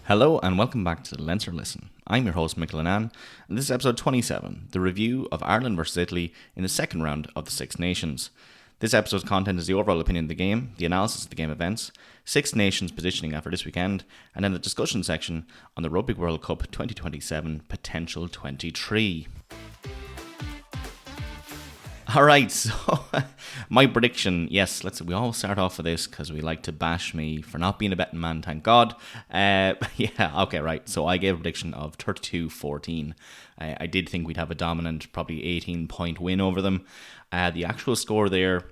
Hello and welcome back to the Leinster Listen. I'm your host Michael Annan, and this is episode 27, the review of Ireland versus Italy in the second round of the Six Nations. This episode's content is the overall opinion of the game, the analysis of the game events, Six Nations positioning after this weekend, and then the discussion section on the Rugby World Cup 2027 Potential 23. Alright, so my prediction, yes, we all start off with this because we like to bash me for not being a betting man, thank God. So I gave a prediction of 32-14. I did think we'd have a dominant, probably 18-point win over them. The actual score there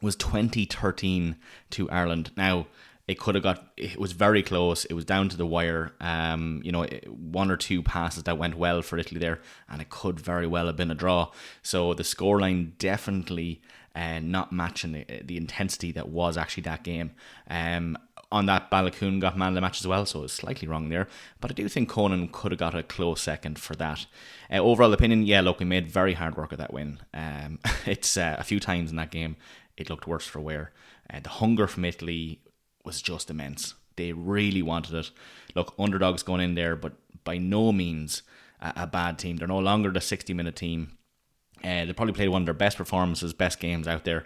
was 20-13 to Ireland. Now, it was very close. It was down to the wire. One or two passes that went well for Italy there, and it could very well have been a draw. So the scoreline definitely not matching the intensity that was actually that game. On that, Balakoon got man of the match as well, so it was slightly wrong there. But I do think Conan could have got a close second for that. Overall opinion, we made very hard work of that win. It's a few times in that game, it looked worse for wear. The hunger from Italy was just immense. They really wanted it. Look, underdogs going in there, but by no means a bad team. They're no longer the 60-minute team. They probably played one of their best performances, best games out there.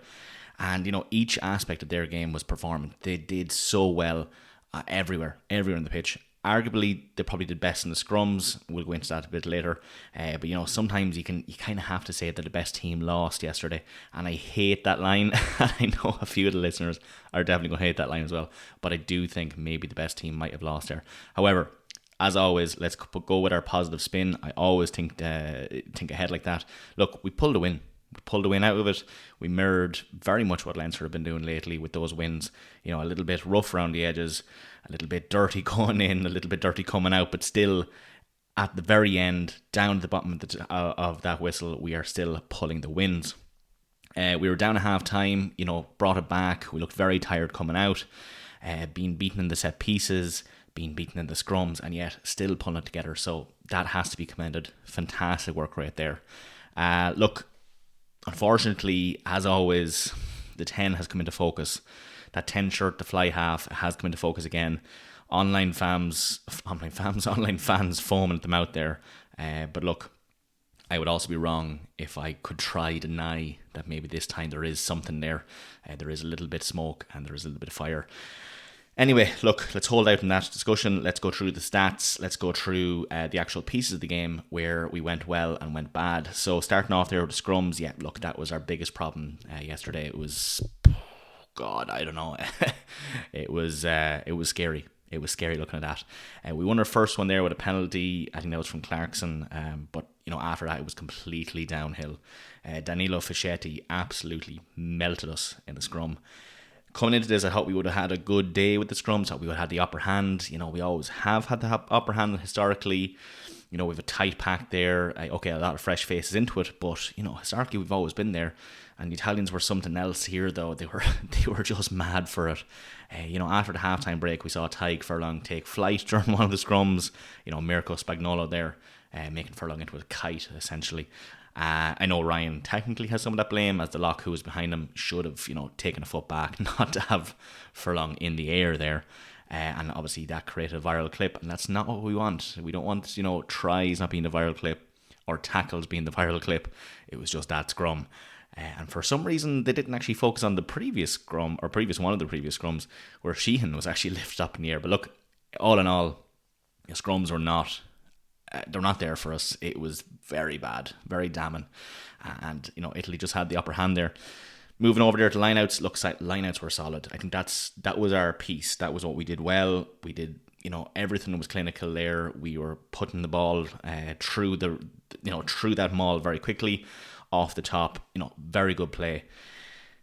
And, each aspect of their game was performing. They did so well everywhere in the pitch. Arguably, they probably did best in the scrums. We'll go into that a bit later. But sometimes you kind of have to say that the best team lost yesterday. And I hate that line. I know a few of the listeners are definitely going to hate that line as well. But I do think maybe the best team might have lost there. However, as always, let's go with our positive spin. I always think ahead like that. Look, we pulled a win. We pulled a win out of it. We mirrored very much what Leinster have been doing lately with those wins. A little bit rough around the edges, a little bit dirty going in, a little bit dirty coming out, but still at the very end, down at the bottom of that whistle, we are still pulling the wins. We were down at half time, brought it back. We looked very tired coming out, being beaten in the set pieces, being beaten in the scrums, and yet still pulling it together. So that has to be commended. Fantastic work right there. Look, unfortunately, as always, the 10 has come into focus. That 10 shirt, the fly half, has come into focus again. Online fans foaming at them out there. But look, I would also be wrong if I could try to deny that maybe this time there is something there. There is a little bit of smoke and there is a little bit of fire. Anyway, look, let's hold out in that discussion. Let's go through the stats. Let's go through the actual pieces of the game where we went well and went bad. So starting off there with the scrums, that was our biggest problem yesterday. It was, I don't know. It was scary. It was scary looking at that. We won our first one there with a penalty. I think that was from Clarkson. But after that, it was completely downhill. Danilo Fischetti absolutely melted us in the scrum. Coming into this, I thought we would have had a good day with the scrums. I thought we would have had the upper hand. We always have had the upper hand historically. We have a tight pack there. A lot of fresh faces into it, but historically we've always been there. And the Italians were something else here, though. They were just mad for it. After the halftime break, we saw Tadhg Furlong take flight during one of the scrums. Mirko Spagnuolo there, making Furlong into a kite essentially. I know Ryan technically has some of that blame, as the lock who was behind him should have, taken a foot back, not to have Furlong in the air there. And obviously that created a viral clip, and that's not what we want. We don't want, tries not being the viral clip or tackles being the viral clip. It was just that scrum. And for some reason, they didn't actually focus on the previous scrum, or one of the previous scrums, where Sheehan was actually lifted up in the air. But look, all in all, the scrums were not... they're not there for us. It was very bad, very damning. And, Italy just had the upper hand there. Moving over there to lineouts, looks like lineouts were solid. I think that was our piece. That was what we did well. We did, everything was clinical there. We were putting the ball through that maul very quickly, off the top. Very good play.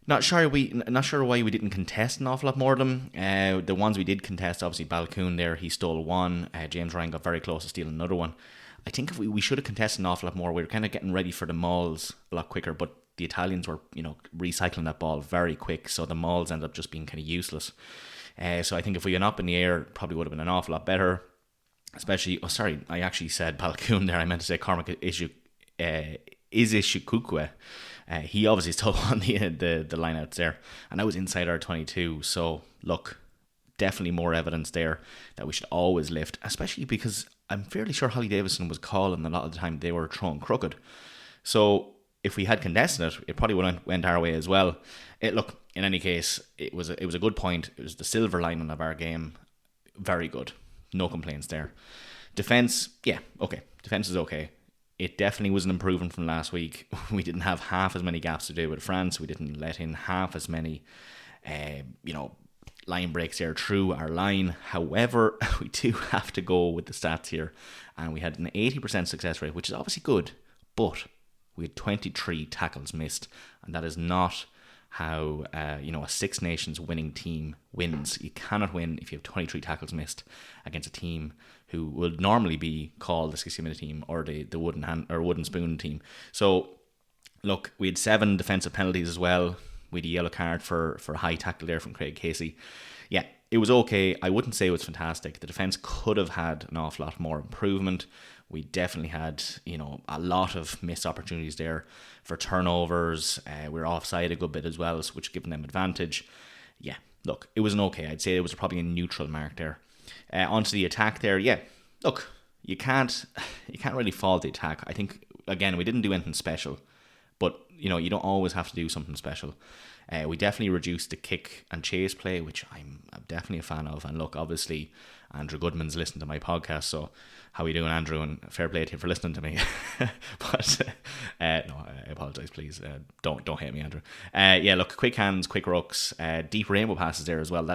Not sure why we didn't contest an awful lot more of them. The ones we did contest, obviously Balakoon there, he stole one. James Ryan got very close to stealing another one. I think if we should have contested an awful lot more. We were kind of getting ready for the mauls a lot quicker, but the Italians were, recycling that ball very quick, so the mauls ended up just being kind of useless. So I think if we had up in the air, it probably would have been an awful lot better. Especially, I actually said Balakoon there. I meant to say Cormac Izishikukwe. He obviously still won the lineouts there, and that was inside our 22. So look, definitely more evidence there that we should always lift, especially because I'm fairly sure Holly Davison was calling a lot of the time they were throwing crooked. So if we had contested it, it probably would have went our way as well. Look, in any case, it was a good point. It was the silver lining of our game. Very good. No complaints there. Defence, yeah, okay. Defence is okay. It definitely was an improvement from last week. We didn't have half as many gaps to do with France. We didn't let in half as many, line breaks there through our line. However, we do have to go with the stats here. And we had an 80% success rate, which is obviously good. But we had 23 tackles missed. And that is not how a Six Nations winning team wins. You cannot win if you have 23 tackles missed against a team who would normally be called the 60-minute team or the wooden spoon team. So, look, we had 7 defensive penalties as well. We had a yellow card for a high tackle there from Craig Casey. Yeah, it was okay. I wouldn't say it was fantastic. The defence could have had an awful lot more improvement. We definitely had, a lot of missed opportunities there for turnovers. We were offside a good bit as well, which given them advantage. Yeah, look, it was an okay. I'd say it was probably a neutral mark there. Onto the attack there. Yeah, look, you can't really fault the attack. I think, again, we didn't do anything special, but you don't always have to do something special. We definitely reduced the kick and chase play, which I'm definitely a fan of. And look, obviously, Andrew Goodman's listened to my podcast, so how are you doing, Andrew? And fair play to you for listening to me. But no, I apologise, please. Don't hate me, Andrew. Yeah, look, quick hands, quick rucks, deep rainbow passes there as well.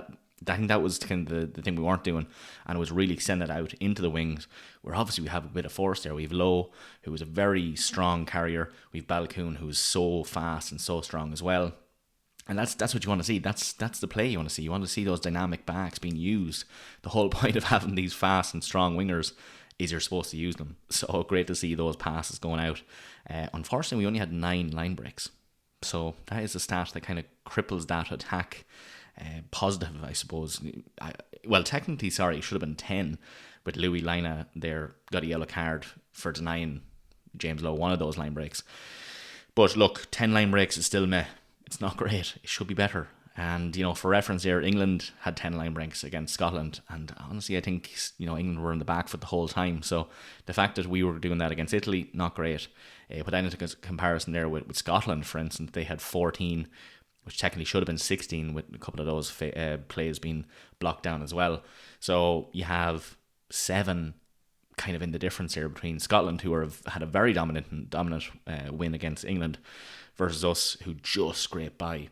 I think that was kind of the thing we weren't doing, and it was really sending it out into the wings, where obviously we have a bit of force there. We have Lowe, who was a very strong carrier. We have Balcoon, who is so fast and so strong as well. And that's what you want to see. That's the play you want to see. You want to see those dynamic backs being used. The whole point of having these fast and strong wingers is you're supposed to use them. So great to see those passes going out. Unfortunately, we only had 9 line breaks. So that is a stat that kind of cripples that attack. Positive, I suppose. Technically, it should have been 10. But Louis Lina there got a yellow card for denying James Lowe one of those line breaks. But look, 10 line breaks is still meh. It's not great. It should be better. And, for reference here, England had 10 line breaks against Scotland. And honestly, I think, England were in the back foot the whole time. So the fact that we were doing that against Italy, not great. Put that into comparison there with Scotland, for instance, they had 14, which technically should have been 16, with a couple of those plays being blocked down as well. So you have 7 kind of in the difference here between Scotland, who had a very dominant win against England, versus us, who just scraped by.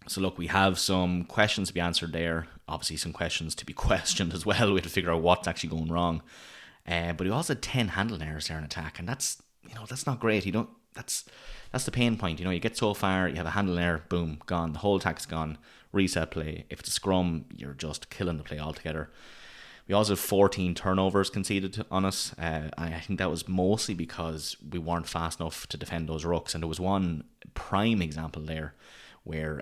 So look, we have some questions to be answered there. Obviously, some questions to be questioned as well. We have to figure out what's actually going wrong. But we also had 10 handling errors there in attack, and that's not great. That's the pain point. You get so far, you have a handling error, boom, gone. The whole attack's gone. Reset play. If it's a scrum, you're just killing the play altogether. We also have 14 turnovers conceded on us. I think that was mostly because we weren't fast enough to defend those rucks. And there was one prime example there where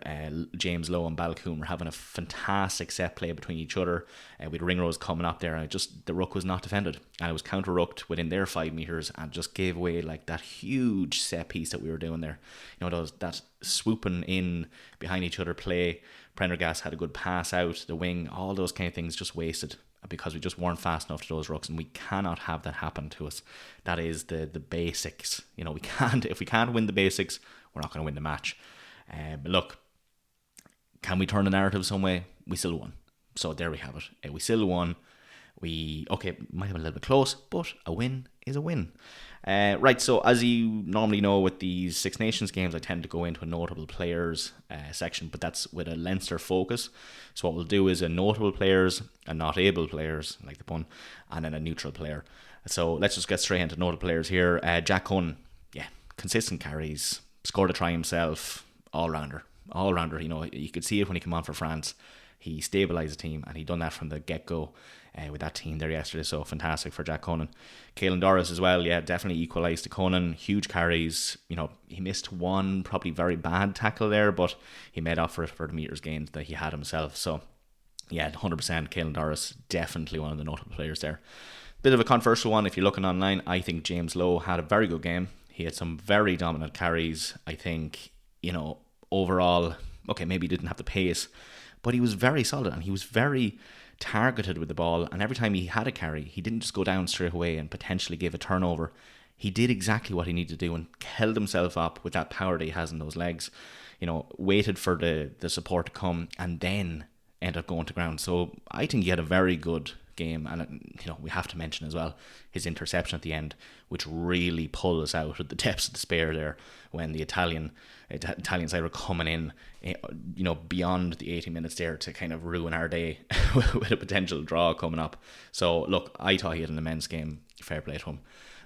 James Lowe and Balcoon were having a fantastic set play between each other. With Ringrose coming up there, and the ruck was not defended. And it was counter-rucked within their 5 metres and just gave away like that huge set piece that we were doing there. That swooping in behind each other play. Prendergast had a good pass out the wing. All those kind of things just wasted, because we just weren't fast enough to those rucks, and we cannot have that happen to us. That is the basics. If we can't win the basics, we're not going to win the match. But look, can we turn the narrative some way? We still won. So there we have it. We still won. Might have been a little bit close, but a win is a win. Right, so as you normally know with these Six Nations games, I tend to go into a notable players section, but that's with a Leinster focus. So what we'll do is a notable players, a not able players, like the pun, and then a neutral player. So let's just get straight into notable players here. Jack Conan, consistent carries, scored a try himself, all-rounder. You could see it when he came on for France. He stabilised the team, and he done that from the get-go with that team there yesterday. So fantastic for Jack Conan. Caelan Doris as well, definitely equalised to Conan. Huge carries. He missed one probably very bad tackle there, but he made up for it for the metres gained that he had himself. So 100% Caelan Doris, definitely one of the notable players there. Bit of a controversial one if you're looking online. I think James Lowe had a very good game. He had some very dominant carries. I think, overall, maybe he didn't have the pace, but But he was very solid and he was very targeted with the ball. And every time he had a carry, he didn't just go down straight away and potentially give a turnover. He did exactly what he needed to do and held himself up with that power that he has in those legs. Waited for the support to come and then ended up going to ground. So I think he had a very good game. And, we have to mention as well his interception at the end, which really pulled us out of the depths of despair there when the Italian side were coming in, beyond the 80 minutes there to kind of ruin our day with a potential draw coming up. So, look, I thought he had an immense game. Fair play to him.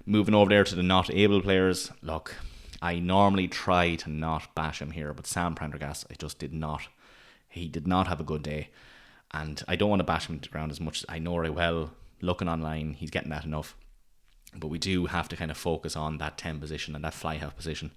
Moving over there to the not able players, look, I normally try to not bash him here, but Sam Prendergast, he did not have a good day. And I don't want to bash him to the ground as much as I know very well. Looking online, he's getting that enough. But we do have to kind of focus on that 10 position and that fly half position.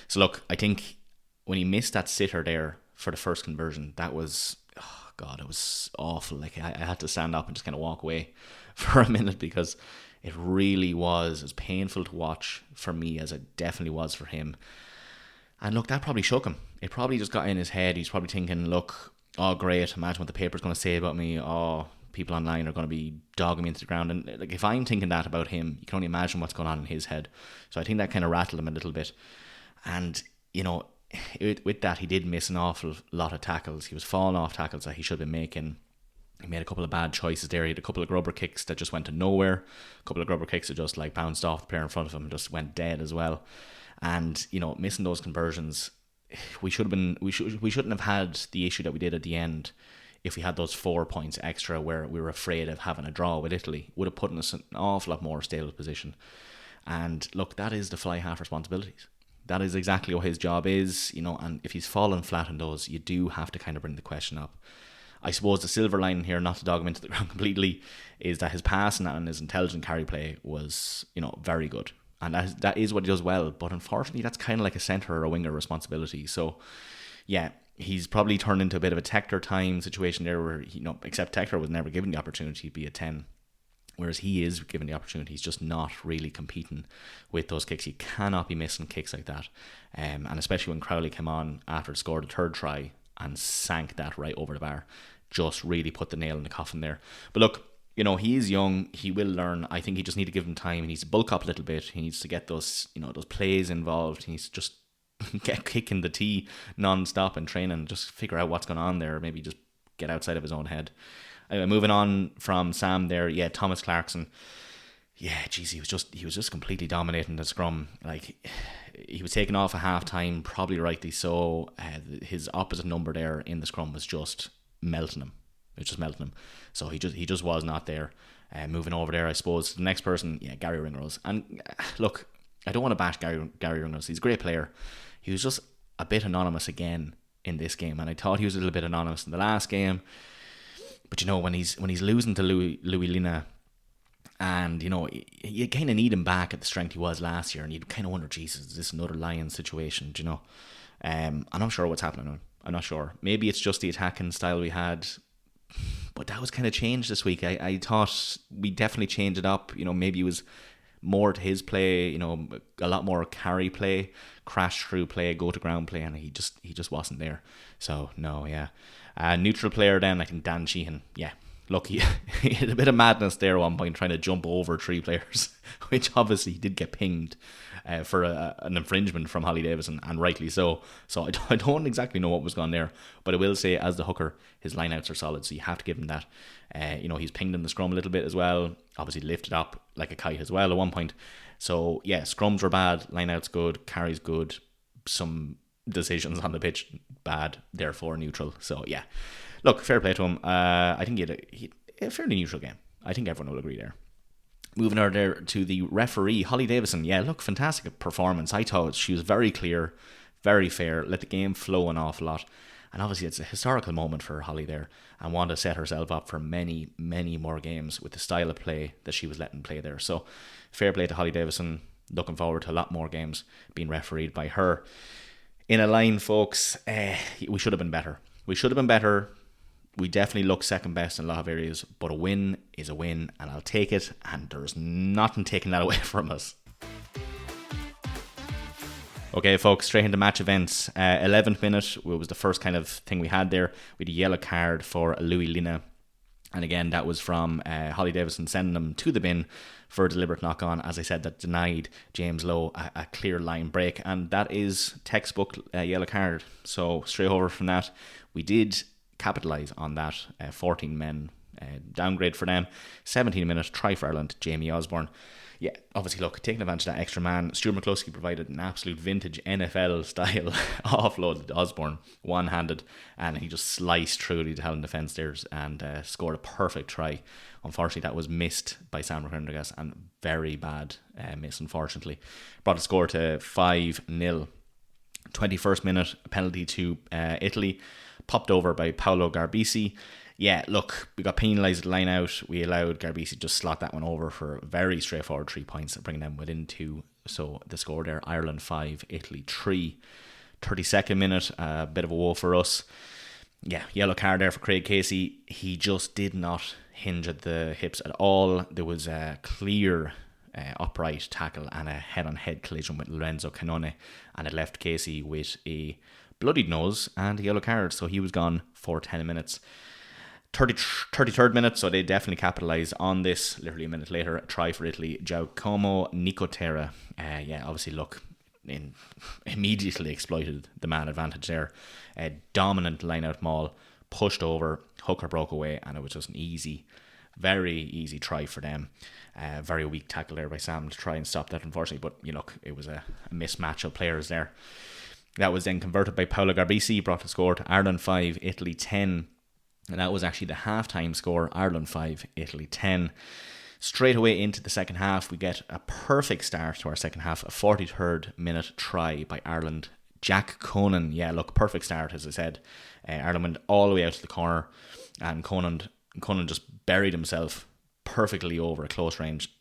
So look, I think when he missed that sitter there for the first conversion, that was, oh God, it was awful. Like I had to stand up and just kind of walk away for a minute because it really was as painful to watch for me as it definitely was for him. And look, that probably shook him. It probably just got in his head. He's probably thinking, look, oh great, imagine what the paper's going to say about me. Oh, people online are going to be dogging me into the ground. And like, if I'm thinking that about him, you can only imagine what's going on in his head. So I think that kind of rattled him a little bit. And, with that, he did miss an awful lot of tackles. He was falling off tackles that he should have been making. He made a couple of bad choices there. He had a couple of grubber kicks that just went to nowhere. A couple of grubber kicks that just like bounced off the player in front of him and just went dead as well. And, missing those conversions, we shouldn't have had the issue that we did at the end if we had those 4 points extra where we were afraid of having a draw with Italy. Would have put us in an awful lot more stable position. And look, that is the fly half responsibilities. That is exactly what his job is, and if he's fallen flat on those, you do have to kind of bring the question up. I suppose the silver lining here, not to dog him into the ground completely, is that his passing and his intelligent carry play was, very good. And that is what he does well. But unfortunately, that's kind of like a centre or a winger responsibility. So, yeah, he's probably turned into a bit of a Tector time situation there where, except Tector was never given the opportunity to be a 10. Whereas he is given the opportunity. He's just not really competing with those kicks. He cannot be missing kicks like that. And especially when Crowley came on after it scored a third try and sank that right over the bar. Just really put the nail in the coffin there. But look, he is young. He will learn. I think he just need to give him time. He needs to bulk up a little bit. He needs to get those, those plays involved. He needs to just get kicking the tee non-stop and training and just figure out what's going on there. Maybe just get outside of his own head. Anyway, moving on from Sam there, Thomas Clarkson. Yeah, geez, he was just completely dominating the scrum. Like, he was taken off at half time, probably rightly so. His opposite number there in the scrum was just melting him. It was just melting him. So he just was not there. Moving over there, I suppose the next person, Gary Ringrose. And look, I don't want to bash Gary Ringrose. He's a great player. He was just a bit anonymous again in this game, and I thought he was a little bit anonymous in the last game. But when he's losing to Louis Lina, and you kind of need him back at the strength he was last year, and you kind of wonder, Jesus, is this another Lions situation? I'm not sure what's happening. I'm not sure. Maybe it's just the attacking style we had, but that was kind of changed this week. I thought we definitely changed it up. Maybe it was more to his play. A lot more carry play, crash through play, go to ground play, and he just wasn't there. So no, neutral player then, I think Dan Sheehan. Look, he had a bit of madness there at one point trying to jump over 3 players, which obviously he did get pinged for an infringement from Holly Davison, and rightly so. So I don't exactly know what was going on there, but I will say as the hooker, his lineouts are solid, so you have to give him that. He's pinged in the scrum a little bit as well, obviously lifted up like a kite as well at one point. So scrums were bad, lineouts good, carries good, some decisions on the pitch bad, therefore neutral. So look, fair play to him. I think he had a fairly neutral game. I think everyone will agree there. Moving on there to the referee, Holly Davison. Look, fantastic performance. I thought she was very clear, very fair, let the game flow an awful lot. And obviously it's a historical moment for Holly there, and want to set herself up for many, many more games with the style of play that she was letting play there. So fair play to Holly Davison. Looking forward to a lot more games being refereed by her. In a line, folks, we should have been better. We definitely look second best in a lot of areas, but a win is a win, and I'll take it, and there's nothing taking that away from us. Okay, folks, straight into match events. 11th minute was the first kind of thing we had there. We had a yellow card for Louis Lina. And again, that was from Holly Davison sending him to the bin for a deliberate knock-on. As I said, that denied James Lowe a clear line break. And that is textbook yellow card. So straight over from that, we did capitalise on that. 14 men downgrade for them. 17-minute try for Ireland, Jamie Osborne. Yeah, obviously, look, taking advantage of that extra man, Stuart McCluskey provided an absolute vintage NFL-style offload to Osborne, one-handed, and he just sliced through the Italian defence there and scored a perfect try. Unfortunately, that was missed by Sam Prendergast, and very bad miss, unfortunately. Brought the score to 5-0. 21st minute, a penalty to Italy, popped over by Paolo Garbisi. Yeah, look, we got penalised at the line out. We allowed Garbisi to just slot that one over for a very straightforward 3 points, bringing them within 2. So the score there, Ireland 5, Italy 3. 32nd minute, a bit of a woe for us. Yeah, yellow card there for Craig Casey. He just did not hinge at the hips at all. There was a clear upright tackle and a head-on-head collision with Lorenzo Canone, and it left Casey with a bloodied nose and a yellow card. So he was gone for 10 minutes. 33rd minute, so they definitely capitalised on this. Literally a minute later, a try for Italy, Giacomo Nicotera. Obviously, look, immediately exploited the man advantage there. A dominant line-out maul, pushed over, hooker broke away, and it was just an easy, very easy try for them. Very weak tackle there by Sam to try and stop that, unfortunately, but look, it was a mismatch of players there. That was then converted by Paolo Garbisi, brought the score to Ireland 5, Italy 10. And that was actually the half-time score, Ireland 5, Italy 10. Straight away into the second half, we get a perfect start to our second half, a 43rd minute try by Ireland. Jack Conan, yeah, look, perfect start, as I said. Ireland went all the way out to the corner, and Conan just buried himself perfectly over a close range,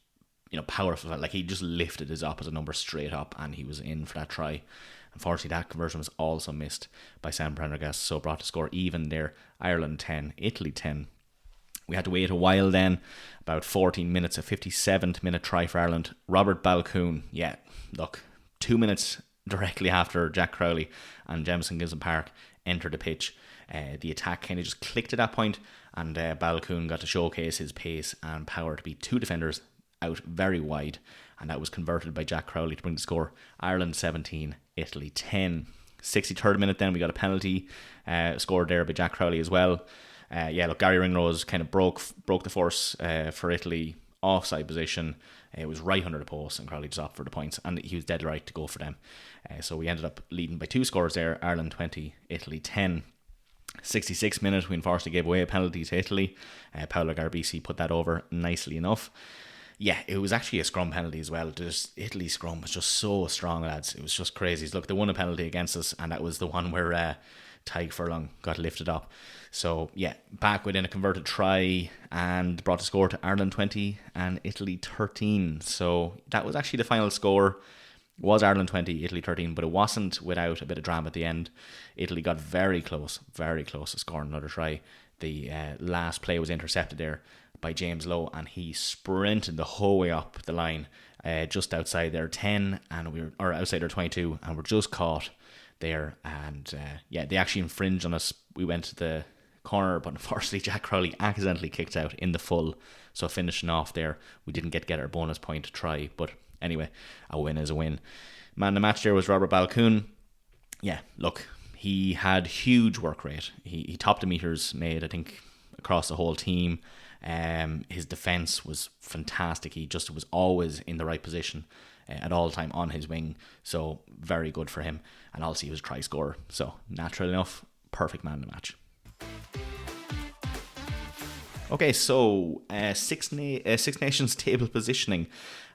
powerful. Like, he just lifted his opposite number straight up, and he was in for that try. Unfortunately, that conversion was also missed by Sam Prendergast, so brought to score even there. Ireland 10, Italy 10. We had to wait a while then, about 14 minutes, a 57th minute try for Ireland. Robert Balcoon, yeah, look, 2 minutes directly after Jack Crowley and Jamison Gibson Park entered the pitch. The attack kind of just clicked at that point, and Balcoon got to showcase his pace and power to beat 2 defenders out very wide, and that was converted by Jack Crowley to bring the score. Ireland 17, Italy 10. 63rd minute then, we got a penalty scored there by Jack Crowley as well. Gary Ringrose kind of broke the force for Italy, offside position. It was right under the post, and Crowley just opted for the points, and he was dead right to go for them. So we ended up leading by 2 scores there, Ireland 20, Italy 10. 66th minute, we unfortunately gave away a penalty to Italy. Paolo Garbisi put that over nicely enough. Yeah, it was actually a scrum penalty as well. Italy's scrum was just so strong, lads. It was just crazy. Look, they won a penalty against us, and that was the one where Tadhg Furlong got lifted up. So, yeah, back within a converted try and brought the score to Ireland 20 and Italy 13. So that was actually the final score. It was Ireland 20, Italy 13, but it wasn't without a bit of drama at the end. Italy got very close to scoring another try. The last play was intercepted there by James Lowe, and he sprinted the whole way up the line, just outside their 10 or outside their 22, and we're just caught there. And they actually infringed on us. We went to the corner, but unfortunately Jack Crowley accidentally kicked out in the full, so finishing off there, we didn't get our bonus point try. But anyway, a win is a win. Man of the match there was Robert Balcoon. Yeah, look, he had huge work rate. He topped the meters made, I think, across the whole team. His defence was fantastic. He just was always in the right position at all time on his wing. So very good for him. And also he was a try scorer. So natural enough, perfect man of the match. Okay, so Six Nations table positioning.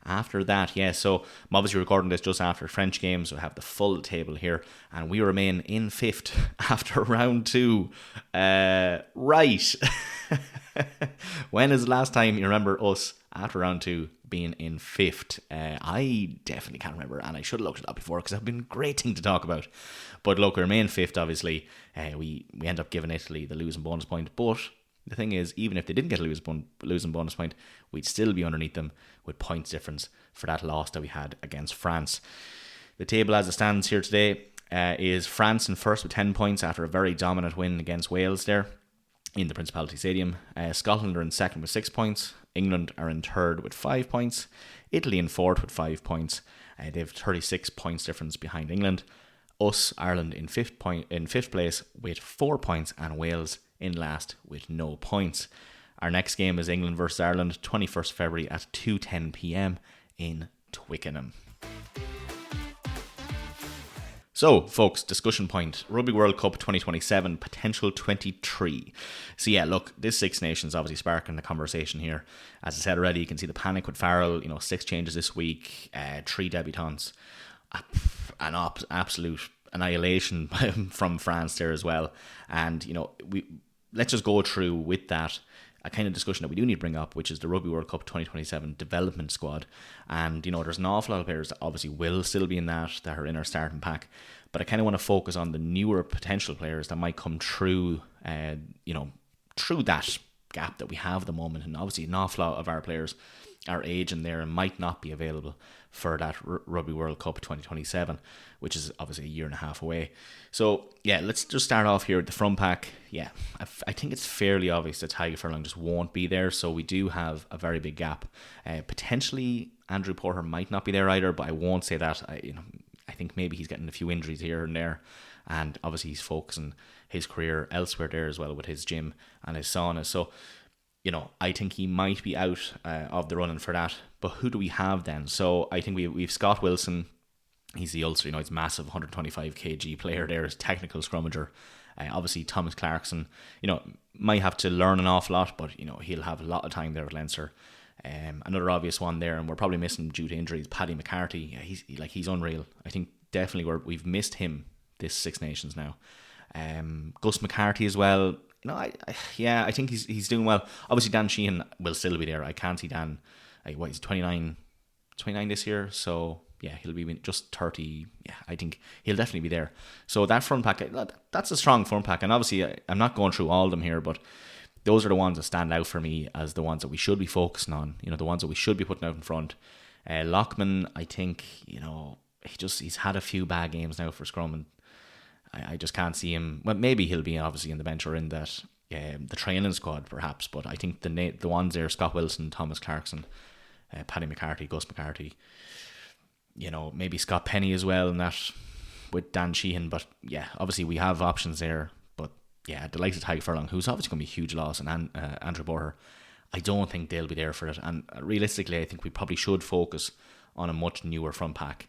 After that, so I'm obviously recording this just after French game, so I have the full table here, and we remain in 5th after round 2. Right. When is the last time you remember us after round 2 being in 5th? I definitely can't remember, and I should have looked it up before because it's been a great thing to talk about. But look, we remain 5th, obviously. We end up giving Italy the losing bonus point, but the thing is, even if they didn't get a losing bonus point, we'd still be underneath them with points difference for that loss that we had against France. The table as it stands here today is France in first with 10 points after a very dominant win against Wales there in the Principality Stadium. Scotland are in second with 6 points. England are in third with 5 points. Italy in fourth with 5 points. They have 36 points difference behind England. Us, Ireland, in fifth place with 4 points, and Wales in last with no points. Our next game is England versus Ireland, 21st February at 2:10 p.m. in Twickenham. So, folks, discussion point. Rugby World Cup 2027, Potential 23. So, yeah, look, this Six Nations obviously sparking the conversation here. As I said already, you can see the panic with Farrell, 6 changes this week, 3 debutants. An absolute annihilation from France there as well. And, let's just go through with that a kind of discussion that we do need to bring up, which is the Rugby World Cup 2027 development squad. And, there's an awful lot of players that obviously will still be in that are in our starting pack. But I kind of want to focus on the newer potential players that might come through, through that gap that we have at the moment. And obviously an awful lot of our players are aging there and might not be available for that Rugby World Cup 2027, which is obviously a year and a half away. So, yeah, let's just start off here with the front pack. Yeah, I think it's fairly obvious that Tadhg Furlong just won't be there, so we do have a very big gap. Potentially, Andrew Porter might not be there either, but I won't say that. I think maybe he's getting a few injuries here and there, and obviously he's focusing his career elsewhere there as well with his gym and his sauna. So, I think he might be out of the running for that. But who do we have then? So I think we've Scott Wilson. He's the Ulster, he's massive 125 kg player there, as technical scrummager. Obviously Thomas Clarkson, might have to learn an awful lot, but he'll have a lot of time there at Leinster. Another obvious one there, and we're probably missing due to injuries, Paddy McCarthy. Yeah, he's unreal. I think definitely we've missed him this Six Nations now. Gus McCarthy as well. I think he's doing well. Obviously, Dan Sheehan will still be there. I can't see Dan. He's 29 this year, so yeah, he'll be just 30. Yeah, I think he'll definitely be there. So that front pack, that's a strong front pack. And obviously, I'm not going through all of them here, but those are the ones that stand out for me as the ones that we should be focusing on. The ones that we should be putting out in front. Lockman, I think, he's had a few bad games now for scrum, and I just can't see him. Well, maybe he'll be obviously in the bench or in that the training squad perhaps, but I think the ones there, Scott Wilson, Thomas Clarkson, Paddy McCarthy, Gus McCarthy, maybe Scott Penny as well, and that with Dan Sheehan. But yeah, obviously we have options there. But yeah, the likes of Tadhg Furlong, who's obviously going to be a huge loss, and Andrew Porter, I don't think they'll be there for it. And realistically, I think we probably should focus on a much newer front pack.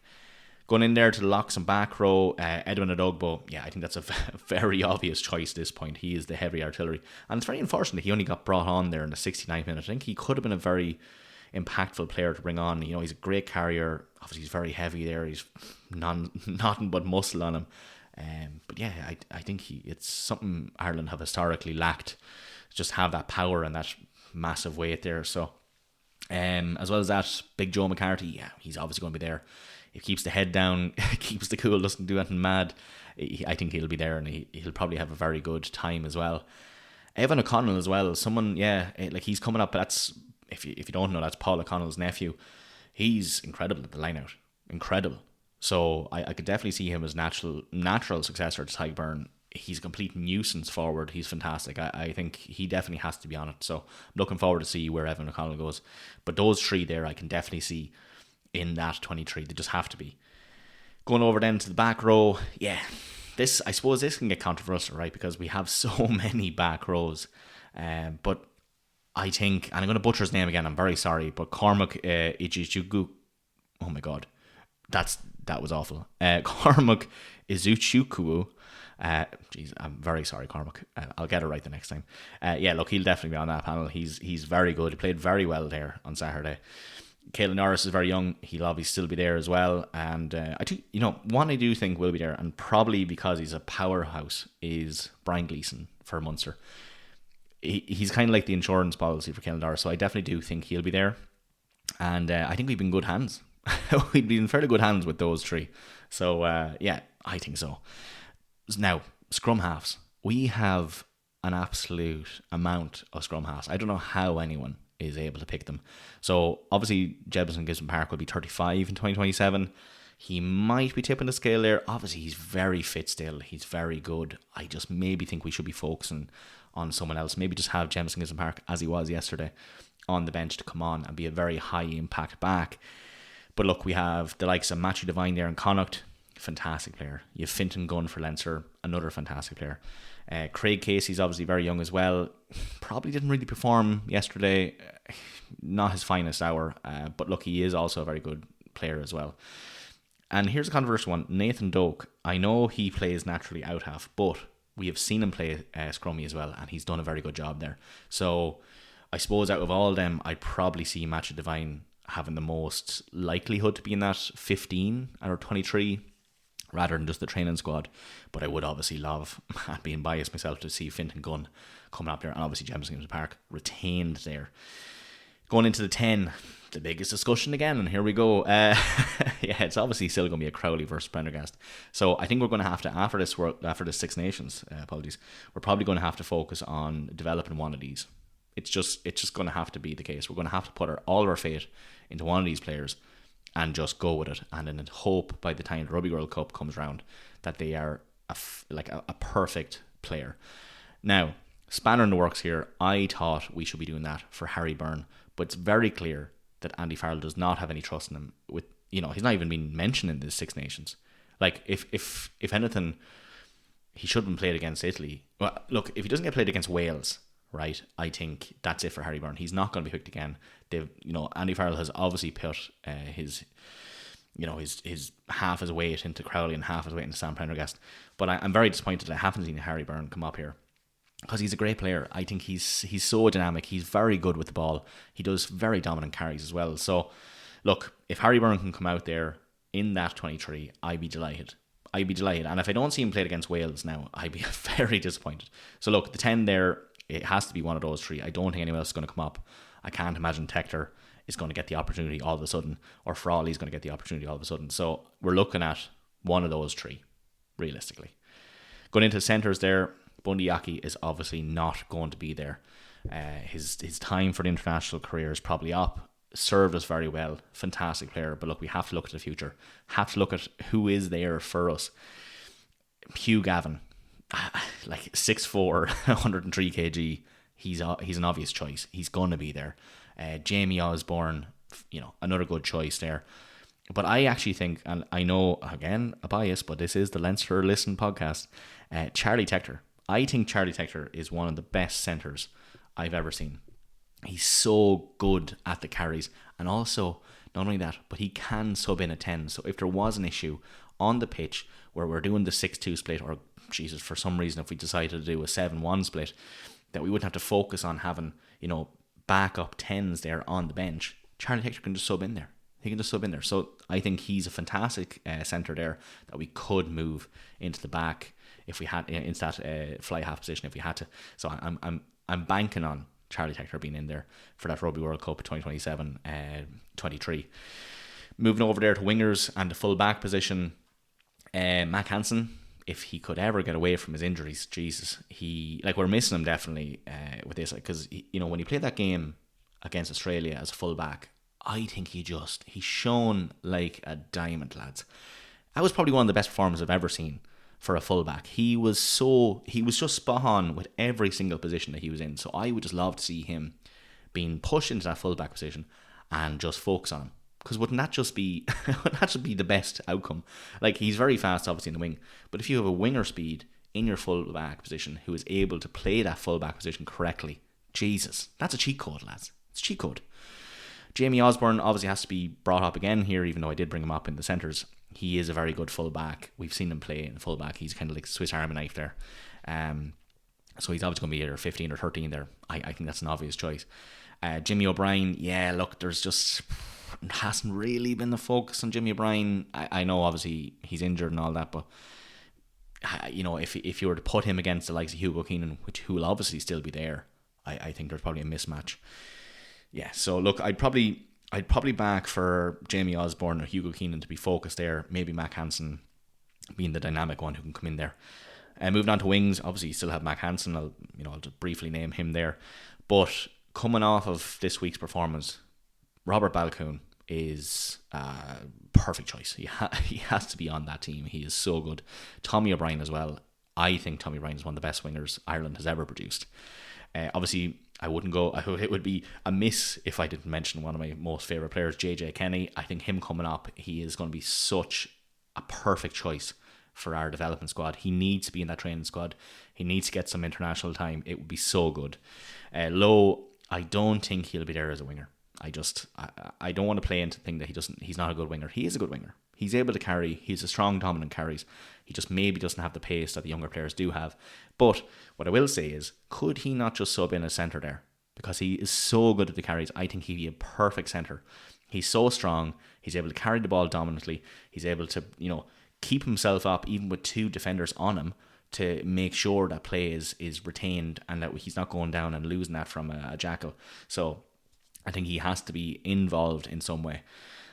Going in there to the locks and back row, Edwin Adogbo, yeah, I think that's a very obvious choice at this point. He is the heavy artillery. And it's very unfortunate he only got brought on there in the 69th minute. I think he could have been a very impactful player to bring on. He's a great carrier. Obviously, he's very heavy there. He's nothing but muscle on him. But yeah, I think it's something Ireland have historically lacked. Just have that power and that massive weight there. So, as well as that, Big Joe McCarthy, yeah, he's obviously going to be there. He keeps the head down, keeps the cool, doesn't do anything mad. I think he'll be there, and he'll probably have a very good time as well. Evan O'Connell as well, someone, yeah, he's coming up. That's if you don't know, that's Paul O'Connell's nephew. He's incredible at the line-out, incredible. So I could definitely see him as natural successor to Tadhg Byrne. He's a complete nuisance forward. He's fantastic. I think he definitely has to be on it. So I'm looking forward to see where Evan O'Connell goes. But those three there, I can definitely see in that 23. They just have to be. Going over then to the back row, yeah, I suppose this can get controversial, right? Because we have so many back rows. But I think, and I'm going to butcher his name again, I'm very sorry, but Cormac Ijichugu, oh my god, that was awful. Cormac Izuchukwu, jeez, I'm very sorry, Cormac. I'll get it right the next time. Yeah, look, he'll definitely be on that panel. He's very good. He played very well there on Saturday. Caelan Norris is very young. He'll obviously still be there as well. And I think, one I do think will be there, and probably because he's a powerhouse, is Brian Gleeson for Munster. He's kind of like the insurance policy for Caelan Norris, so I definitely do think he'll be there. And I think we've been in good hands. We'd be in fairly good hands with those three. So, yeah, I think so. Now, scrum halves. We have an absolute amount of scrum halves. I don't know how anyone is able to pick them. So, obviously, Jebison Gisborne Park will be 35 in 2027. He might be tipping the scale there. Obviously, he's very fit still. He's very good. I just maybe think we should be focusing on someone else. Maybe just have Jamison Gibson Park, as he was yesterday, on the bench to come on and be a very high impact back. But look, we have the likes of Matthew Devine there in Connacht, fantastic player. You have Fintan Gunn for Leinster, another fantastic player. Craig Casey's obviously very young as well. Probably didn't really perform yesterday. Not his finest hour. But look, he is also a very good player as well. And here's a controversial one. Nathan Doak. I know he plays naturally out half, but we have seen him play scrummy as well, and he's done a very good job there. So I suppose out of all of them, I'd probably see Matthew Devine having the most likelihood to be in that 15 or 23 rather than just the training squad. But I would obviously love, being biased myself, to see Fintan Gunn coming up there, and obviously Jamison Gibson Park retained there. Going into the 10, the biggest discussion again, and here we go. Yeah, it's obviously still going to be a Crowley versus Prendergast. So I think we're going to have to, after this Six Nations, we're probably going to have to focus on developing one of these. It's just going to have to be the case. We're going to have to put all of our faith into one of these players and just go with it, and then hope by the time the Rugby World Cup comes around that they are a perfect player. Now, spanner in the works here, I thought we should be doing that for Harry Byrne, but it's very clear that Andy Farrell does not have any trust in him. He's not even been mentioned in the Six Nations. Like, if anything, he should have been played against Italy. Well, look, if he doesn't get played against Wales, right, I think that's it for Harry Byrne. He's not going to be picked again. Andy Farrell has obviously put his half his weight into Crowley and half his weight into Sam Prendergast. But I'm very disappointed that I haven't seen Harry Byrne come up here, because he's a great player. I think he's so dynamic. He's very good with the ball. He does very dominant carries as well. So, look, if Harry Byrne can come out there in that 23, I'd be delighted. And if I don't see him played against Wales now, I'd be very disappointed. So, look, the 10 there, it has to be one of those three. I don't think anyone else is going to come up. I can't imagine Tector is going to get the opportunity all of a sudden, or Frawley's going to get the opportunity all of a sudden. So we're looking at one of those three, realistically. Going into centres there, Bundy Aki is obviously not going to be there. His time for the international career is probably up. Served us very well. Fantastic player. But look, we have to look at the future. Have to look at who is there for us. Hugh Gavin, like 6'4", 103 kg. He's an obvious choice. He's going to be there. Jamie Osborne, another good choice there. But I actually think, and I know, again, a bias, but this is the Leinster Listen podcast, Charlie Tector. I think Charlie Tector is one of the best centres I've ever seen. He's so good at the carries. And also, not only that, but he can sub in a 10. So if there was an issue on the pitch where we're doing the 6-2 split, or, for some reason, if we decided to do a 7-1 split, that we wouldn't have to focus on having, backup 10s there on the bench. Charlie Tector can just sub in there. He can just sub in there. So I think he's a fantastic centre there that we could move into the back if we had, into that fly half position if we had to. So I'm banking on Charlie Tector being in there for that Rugby World Cup 2027 23. Moving over there to wingers and the full back position, Mac Hansen, if he could ever get away from his injuries, Jesus, we're missing him definitely with this, because when he played that game against Australia as a full back, I think he's shown like a diamond, lads. That was probably one of the best performances I've ever seen for a full back. He was just spot on with every single position that he was in. So I would just love to see him being pushed into that full back position and just focus on him. Because wouldn't that just be the best outcome? Like, he's very fast, obviously, in the wing. But if you have a winger speed in your full back position who is able to play that full back position correctly, Jesus, that's a cheat code, lads. It's a cheat code. Jamie Osborne obviously has to be brought up again here, even though I did bring him up in the centres. He is a very good full back. We've seen him play in full back. He's kind of like Swiss Army knife there. So he's obviously going to be either 15 or 13 there. I think that's an obvious choice. Jimmy O'Brien, yeah, look, there's just hasn't really been the focus on Jimmy O'Brien. I know obviously he's injured and all that, but if you were to put him against the likes of Hugo Keenan, who will obviously still be there, I think there's probably a mismatch. Yeah, so look, I'd probably back for Jamie Osborne or Hugo Keenan to be focused there. Maybe Mac Hansen being the dynamic one who can come in there. Moving on to wings, obviously you still have Mac Hansen. I'll just briefly name him there. But coming off of this week's performance, Robert Balcoon is perfect choice. He has to be on that team. He is so good. Tommy O'Brien as well. I think Tommy O'Brien is one of the best wingers Ireland has ever produced. Obviously, it would be a miss if I didn't mention one of my most favourite players, JJ Kenny. I think him coming up, he is going to be such a perfect choice for our development squad. He needs to be in that training squad. He needs to get some international time. It would be so good. Lowe, I don't think he'll be there as a winger. I don't want to play into the thing that he's not a good winger. He is a good winger. He's able to carry. He's a strong, dominant carries. He just maybe doesn't have the pace that the younger players do have. But what I will say is, could he not just sub in a centre there? Because he is so good at the carries. I think he'd be a perfect centre. He's so strong. He's able to carry the ball dominantly. He's able to, keep himself up even with two defenders on him to make sure that play is retained and that he's not going down and losing that from a jackal. So I think he has to be involved in some way.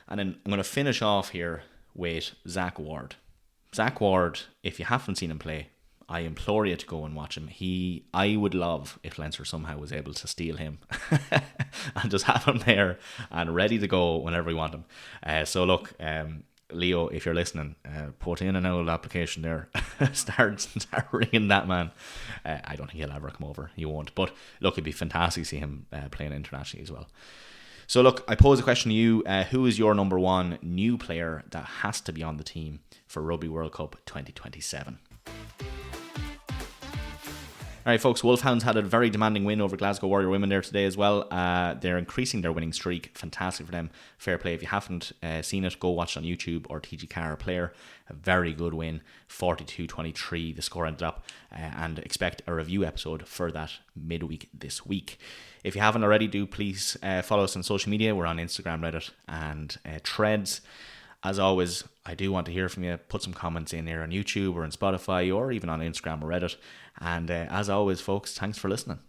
And then I'm going to finish off here with Zach Ward. Zach Ward, if you haven't seen him play, I implore you to go and watch him. I would love if Leinster somehow was able to steal him and just have him there and ready to go whenever we want him. So look, Leo, if you're listening, put in an old application there. start ringing that man. I don't think he'll ever come over. He won't. But look, it'd be fantastic to see him playing internationally as well. So look, I pose a question to you. Who is your number one new player that has to be on the team for Rugby World Cup 2027? All right, folks, Wolfhounds had a very demanding win over Glasgow Warrior Women there today as well. They're increasing their winning streak. Fantastic for them. Fair play. If you haven't seen it, go watch it on YouTube or TG Carr Player. A very good win, 42-23. The score ended up, and expect a review episode for that midweek this week. If you haven't already, do please follow us on social media. We're on Instagram, Reddit, and Threads. As always, I do want to hear from you. Put some comments in here on YouTube or on Spotify or even on Instagram or Reddit. And as always, folks, thanks for listening.